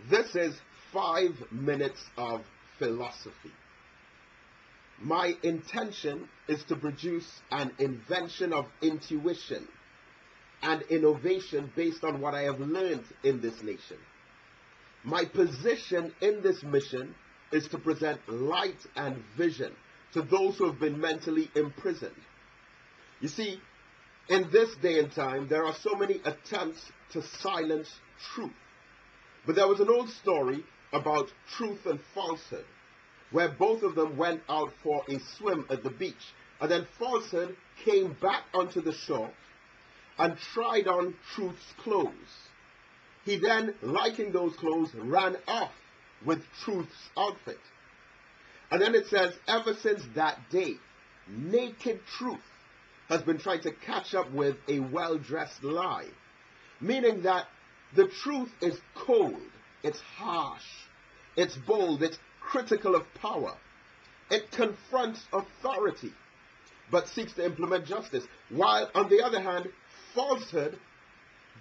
This is 5 minutes of philosophy. My intention is to produce an invention of intuition and innovation based on what I have learned in this nation. My position in this mission is to present light and vision to those who have been mentally imprisoned. You see, in this day and time, there are so many attempts to silence truth. But there was an old story about truth and falsehood, where both of them went out for a swim at the beach, and then falsehood came back onto the shore and tried on truth's clothes. He then, liking those clothes, ran off with truth's outfit. And then it says, ever since that day, naked truth has been trying to catch up with a well-dressed lie, meaning that the truth is cold, it's harsh, it's bold, it's critical of power. It confronts authority, but seeks to implement justice. While, on the other hand, falsehood,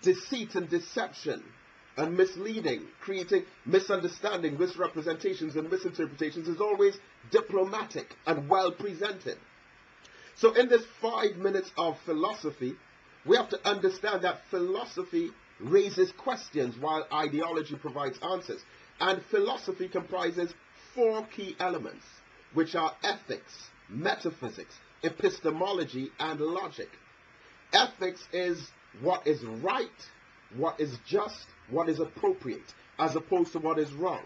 deceit and deception and misleading, creating misunderstanding, misrepresentations and misinterpretations, is always diplomatic and well presented. So in this 5 minutes of philosophy, we have to understand that philosophy raises questions while ideology provides answers. And philosophy comprises 4 key elements, which are ethics, metaphysics, epistemology, and logic. Ethics is what is right, what is just, what is appropriate, as opposed to what is wrong.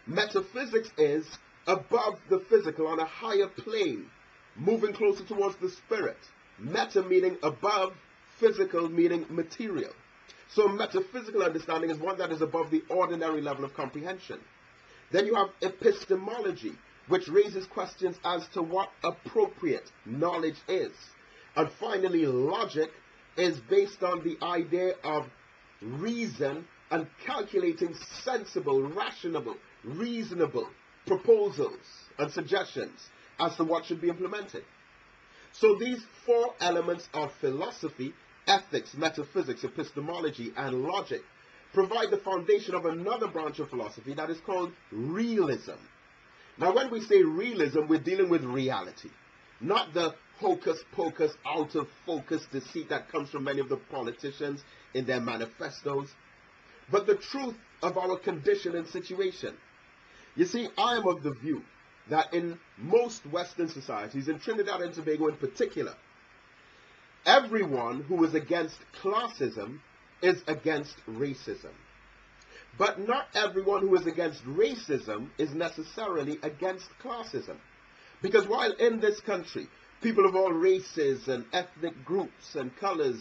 Metaphysics is above the physical, on a higher plane, moving closer towards the spirit. Meta meaning above, physical meaning material. So metaphysical understanding is one that is above the ordinary level of comprehension. Then you have epistemology, which raises questions as to what appropriate knowledge is. And finally, logic is based on the idea of reason and calculating sensible, rational, reasonable proposals and suggestions as to what should be implemented. So these 4 elements of philosophy, ethics, metaphysics, epistemology, and logic, provide the foundation of another branch of philosophy that is called realism. Now, when we say realism, we're dealing with reality, not the hocus-pocus, out-of-focus deceit that comes from many of the politicians in their manifestos, but the truth of our condition and situation. You see, I am of the view that in most Western societies, in Trinidad and Tobago in particular, everyone who is against classism is against racism. But not everyone who is against racism is necessarily against classism. Because while in this country, people of all races and ethnic groups and colors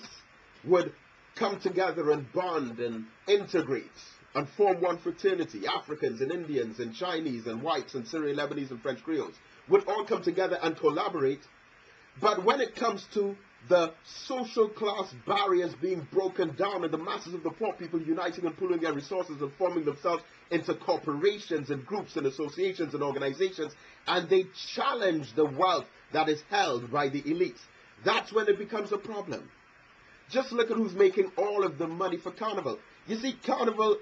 would come together and bond and integrate and form one fraternity, Africans and Indians and Chinese and whites and Syrian, Lebanese and French Creoles would all come together and collaborate. But when it comes to the social class barriers being broken down and the masses of the poor people uniting and pooling their resources and forming themselves into corporations and groups and associations and organizations, and they challenge the wealth that is held by the elites, that's when it becomes a problem. Just look at who's making all of the money for Carnival. You see, Carnival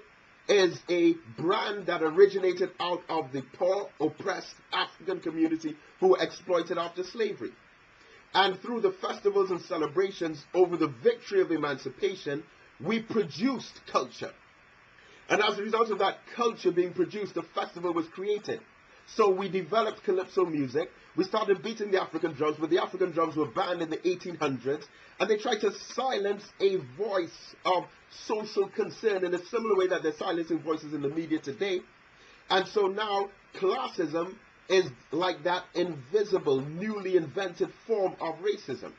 is a brand that originated out of the poor, oppressed African community who were exploited after slavery. And through the festivals and celebrations over the victory of emancipation, we produced culture. And as a result of that culture being produced, the festival was created. So we developed calypso music. We started beating the African drums, but the African drums were banned in the 1800s. And they tried to silence a voice of social concern in a similar way that they're silencing voices in the media today. And so now classism is like that invisible, newly invented form of racism.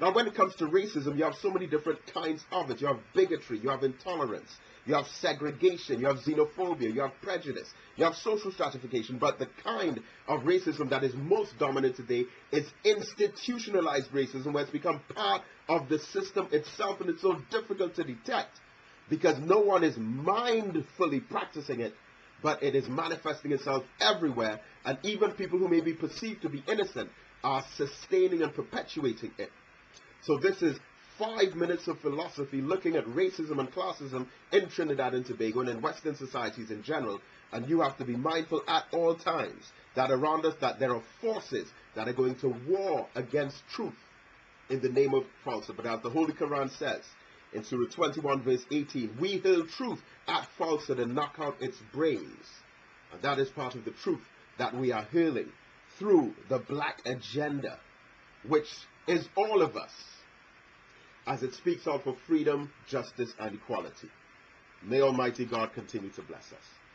Now, when it comes to racism, you have so many different kinds of it. You have bigotry, you have intolerance, you have segregation, you have xenophobia, you have prejudice, you have social stratification. But the kind of racism that is most dominant today is institutionalized racism, where it's become part of the system itself, and it's so difficult to detect because no one is mindfully practicing it, but it is manifesting itself everywhere, and even people who may be perceived to be innocent are sustaining and perpetuating it. So this is 5 minutes of philosophy looking at racism and classism in Trinidad and Tobago and in Western societies in general. And you have to be mindful at all times that around us that there are forces that are going to war against truth in the name of falsehood. But as the Holy Quran says in Surah 21 verse 18, we hurl truth at falsehood and knock out its brains. And that is part of the truth that we are hurling through the black agenda, which is all of us, as it speaks out for freedom, justice, and equality. May Almighty God continue to bless us.